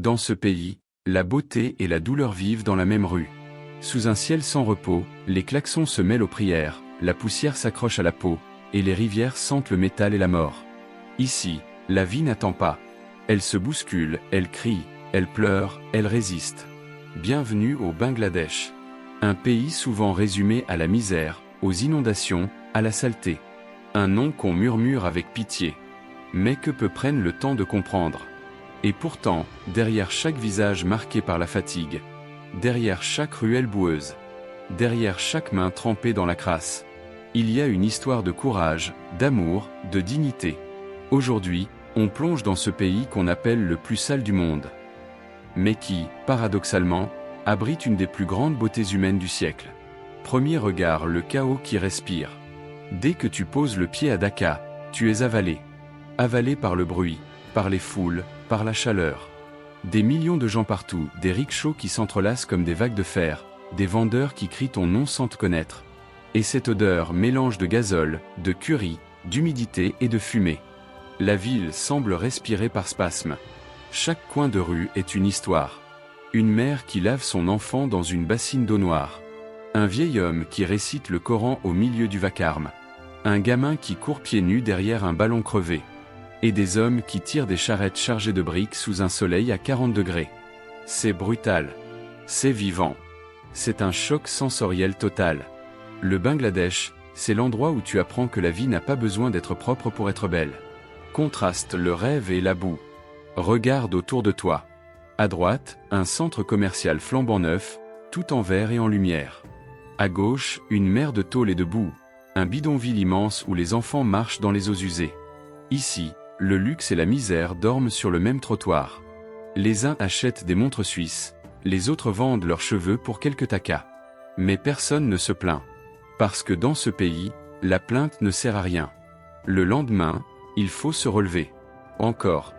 Dans ce pays, la beauté et la douleur vivent dans la même rue. Sous un ciel sans repos, les klaxons se mêlent aux prières, la poussière s'accroche à la peau, et les rivières sentent le métal et la mort. Ici, la vie n'attend pas. Elle se bouscule, elle crie, elle pleure, elle résiste. Bienvenue au Bangladesh. Un pays souvent résumé à la misère, aux inondations, à la saleté. Un nom qu'on murmure avec pitié. Mais que peu prennent le temps de comprendre. Et pourtant, derrière chaque visage marqué par la fatigue, derrière chaque ruelle boueuse, derrière chaque main trempée dans la crasse, il y a une histoire de courage, d'amour, de dignité. Aujourd'hui, on plonge dans ce pays qu'on appelle le plus sale du monde. Mais qui, paradoxalement, abrite une des plus grandes beautés humaines du siècle. Premier regard, le chaos qui respire. Dès que tu poses le pied à Dhaka, tu es avalé. Avalé par le bruit, par les foules, par la chaleur. Des millions de gens partout, des rickshaws qui s'entrelacent comme des vagues de fer, des vendeurs qui crient ton nom sans te connaître. Et cette odeur, mélange de gazole, de curry, d'humidité et de fumée. La ville semble respirer par spasmes. Chaque coin de rue est une histoire. Une mère qui lave son enfant dans une bassine d'eau noire. Un vieil homme qui récite le Coran au milieu du vacarme. Un gamin qui court pieds nus derrière un ballon crevé. Et des hommes qui tirent des charrettes chargées de briques sous un soleil à 40 degrés. C'est brutal. C'est vivant. C'est un choc sensoriel total. Le Bangladesh, c'est l'endroit où tu apprends que la vie n'a pas besoin d'être propre pour être belle. Contraste le rêve et la boue. Regarde autour de toi. À droite, un centre commercial flambant neuf, tout en verre et en lumière. À gauche, une mer de tôle et de boue. Un bidonville immense où les enfants marchent dans les eaux usées. Ici, le luxe et la misère dorment sur le même trottoir. Les uns achètent des montres suisses, les autres vendent leurs cheveux pour quelques takas. Mais personne ne se plaint. Parce que dans ce pays, la plainte ne sert à rien. Le lendemain, il faut se relever. Encore.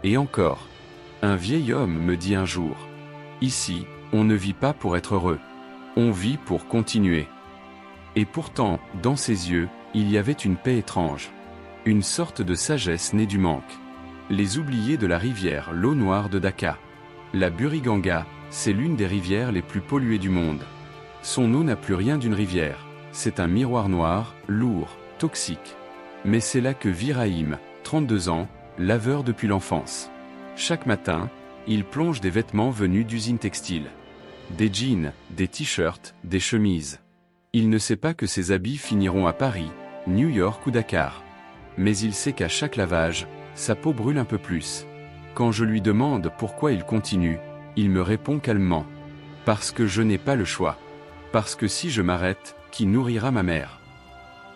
Et encore. Un vieil homme me dit un jour. Ici, on ne vit pas pour être heureux. On vit pour continuer. Et pourtant, dans ses yeux, il y avait une paix étrange. Une sorte de sagesse née du manque. Les oubliés de la rivière, l'eau noire de Dhaka. La Buriganga, c'est l'une des rivières les plus polluées du monde. Son eau n'a plus rien d'une rivière. C'est un miroir noir, lourd, toxique. Mais c'est là que vit Rahim, 32 ans, laveur depuis l'enfance. Chaque matin, il plonge des vêtements venus d'usines textiles. Des jeans, des t-shirts, des chemises. Il ne sait pas que ses habits finiront à Paris, New York ou Dakar. Mais il sait qu'à chaque lavage, sa peau brûle un peu plus. Quand je lui demande pourquoi il continue, il me répond calmement. Parce que je n'ai pas le choix. Parce que si je m'arrête, qui nourrira ma mère?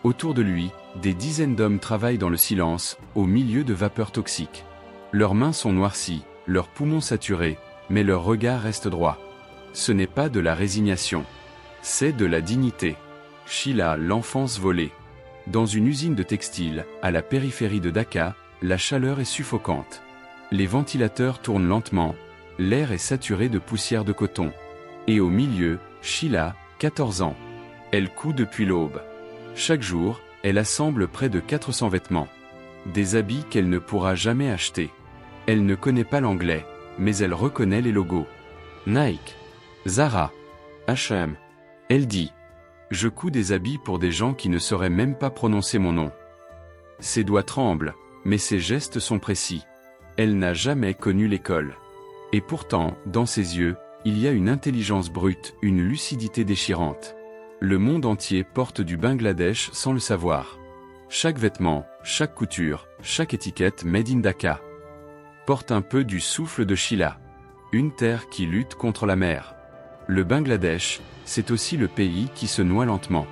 Autour de lui, des dizaines d'hommes travaillent dans le silence, au milieu de vapeurs toxiques. Leurs mains sont noircies, leurs poumons saturés, mais leur regard reste droit. Ce n'est pas de la résignation. C'est de la dignité. Sheila, l'enfance volée. Dans une usine de textile, à la périphérie de Dhaka, la chaleur est suffocante. Les ventilateurs tournent lentement, l'air est saturé de poussière de coton. Et au milieu, Sheila, 14 ans. Elle coud depuis l'aube. Chaque jour, elle assemble près de 400 vêtements. Des habits qu'elle ne pourra jamais acheter. Elle ne connaît pas l'anglais, mais elle reconnaît les logos. Nike, Zara, H&M. Elle dit « Je couds des habits pour des gens qui ne sauraient même pas prononcer mon nom. » Ses doigts tremblent, mais ses gestes sont précis. Elle n'a jamais connu l'école. Et pourtant, dans ses yeux, il y a une intelligence brute, une lucidité déchirante. Le monde entier porte du Bangladesh sans le savoir. Chaque vêtement, chaque couture, chaque étiquette made in Dhaka porte un peu du souffle de Sheila. Une terre qui lutte contre la mer. Le Bangladesh, c'est aussi le pays qui se noie lentement.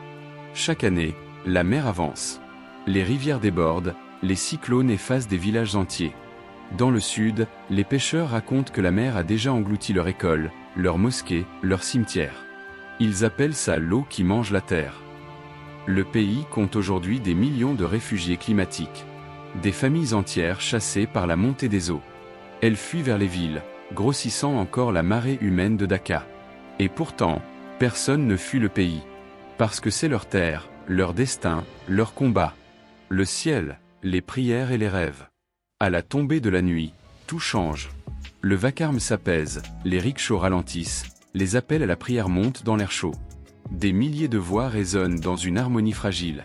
Chaque année, la mer avance. Les rivières débordent, les cyclones effacent des villages entiers. Dans le sud, les pêcheurs racontent que la mer a déjà englouti leur école, leur mosquée, leur cimetière. Ils appellent ça l'eau qui mange la terre. Le pays compte aujourd'hui des millions de réfugiés climatiques. Des familles entières chassées par la montée des eaux. Elles fuient vers les villes, grossissant encore la marée humaine de Dhaka. Et pourtant, personne ne fuit le pays. Parce que c'est leur terre, leur destin, leur combat. Le ciel, les prières et les rêves. À la tombée de la nuit, tout change. Le vacarme s'apaise, les rickshaws ralentissent, les appels à la prière montent dans l'air chaud. Des milliers de voix résonnent dans une harmonie fragile.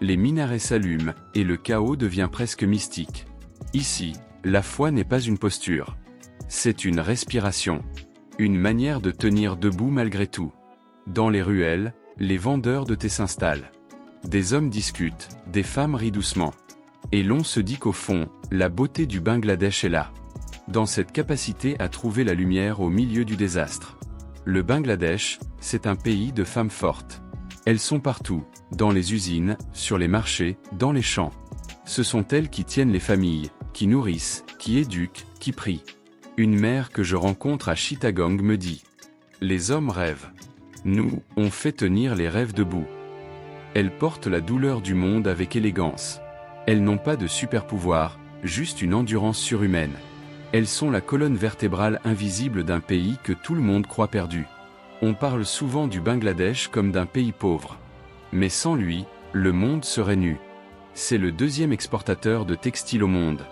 Les minarets s'allument, et le chaos devient presque mystique. Ici, la foi n'est pas une posture. C'est une respiration. Une manière de tenir debout malgré tout. Dans les ruelles, les vendeurs de thé s'installent. Des hommes discutent, des femmes rient doucement. Et l'on se dit qu'au fond, la beauté du Bangladesh est là. Dans cette capacité à trouver la lumière au milieu du désastre. Le Bangladesh, c'est un pays de femmes fortes. Elles sont partout, dans les usines, sur les marchés, dans les champs. Ce sont elles qui tiennent les familles, qui nourrissent, qui éduquent, qui prient. Une mère que je rencontre à Chittagong me dit « Les hommes rêvent. Nous, on fait tenir les rêves debout. » Elles portent la douleur du monde avec élégance. Elles n'ont pas de super-pouvoir, juste une endurance surhumaine. Elles sont la colonne vertébrale invisible d'un pays que tout le monde croit perdu. On parle souvent du Bangladesh comme d'un pays pauvre. Mais sans lui, le monde serait nu. C'est le deuxième exportateur de textiles au monde.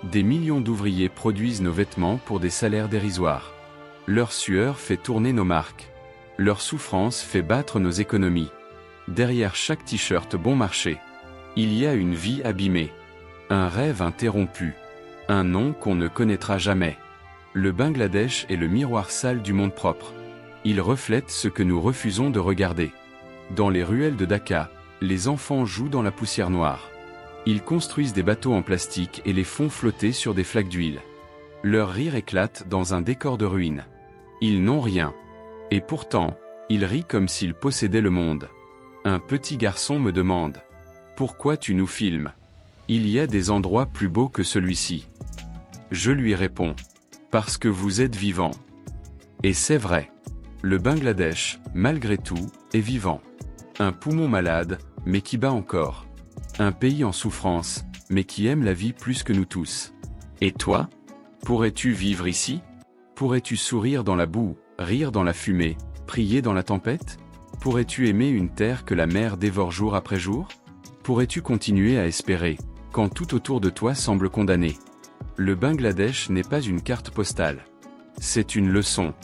Des millions d'ouvriers produisent nos vêtements pour des salaires dérisoires. Leur sueur fait tourner nos marques. Leur souffrance fait battre nos économies. Derrière chaque t-shirt bon marché, il y a une vie abîmée. Un rêve interrompu. Un nom qu'on ne connaîtra jamais. Le Bangladesh est le miroir sale du monde propre. Il reflète ce que nous refusons de regarder. Dans les ruelles de Dhaka, les enfants jouent dans la poussière noire. Ils construisent des bateaux en plastique et les font flotter sur des flaques d'huile. Leur rire éclate dans un décor de ruines. Ils n'ont rien. Et pourtant, ils rient comme s'ils possédaient le monde. Un petit garçon me demande « Pourquoi tu nous filmes ? Il y a des endroits plus beaux que celui-ci. » Je lui réponds « Parce que vous êtes vivant. » Et c'est vrai. Le Bangladesh, malgré tout, est vivant. Un poumon malade, mais qui bat encore. Un pays en souffrance, mais qui aime la vie plus que nous tous. Et toi ? Pourrais-tu vivre ici ? Pourrais-tu sourire dans la boue, rire dans la fumée, prier dans la tempête ? Pourrais-tu aimer une terre que la mer dévore jour après jour ? Pourrais-tu continuer à espérer, quand tout autour de toi semble condamné ? Le Bangladesh n'est pas une carte postale. C'est une leçon.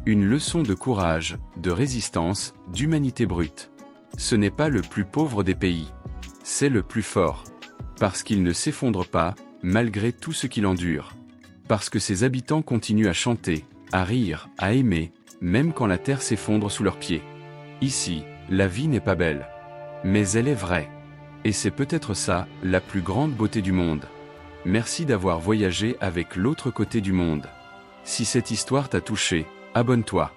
Une leçon de courage, de résistance, d'humanité brute. Ce n'est pas le plus pauvre des pays. C'est le plus fort. Parce qu'il ne s'effondre pas, malgré tout ce qu'il endure. Parce que ses habitants continuent à chanter, à rire, à aimer, même quand la terre s'effondre sous leurs pieds. Ici, la vie n'est pas belle. Mais elle est vraie. Et c'est peut-être ça, la plus grande beauté du monde. Merci d'avoir voyagé avec l'autre côté du monde. Si cette histoire t'a touché, abonne-toi.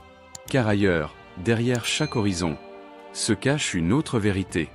Car ailleurs, derrière chaque horizon, se cache une autre vérité.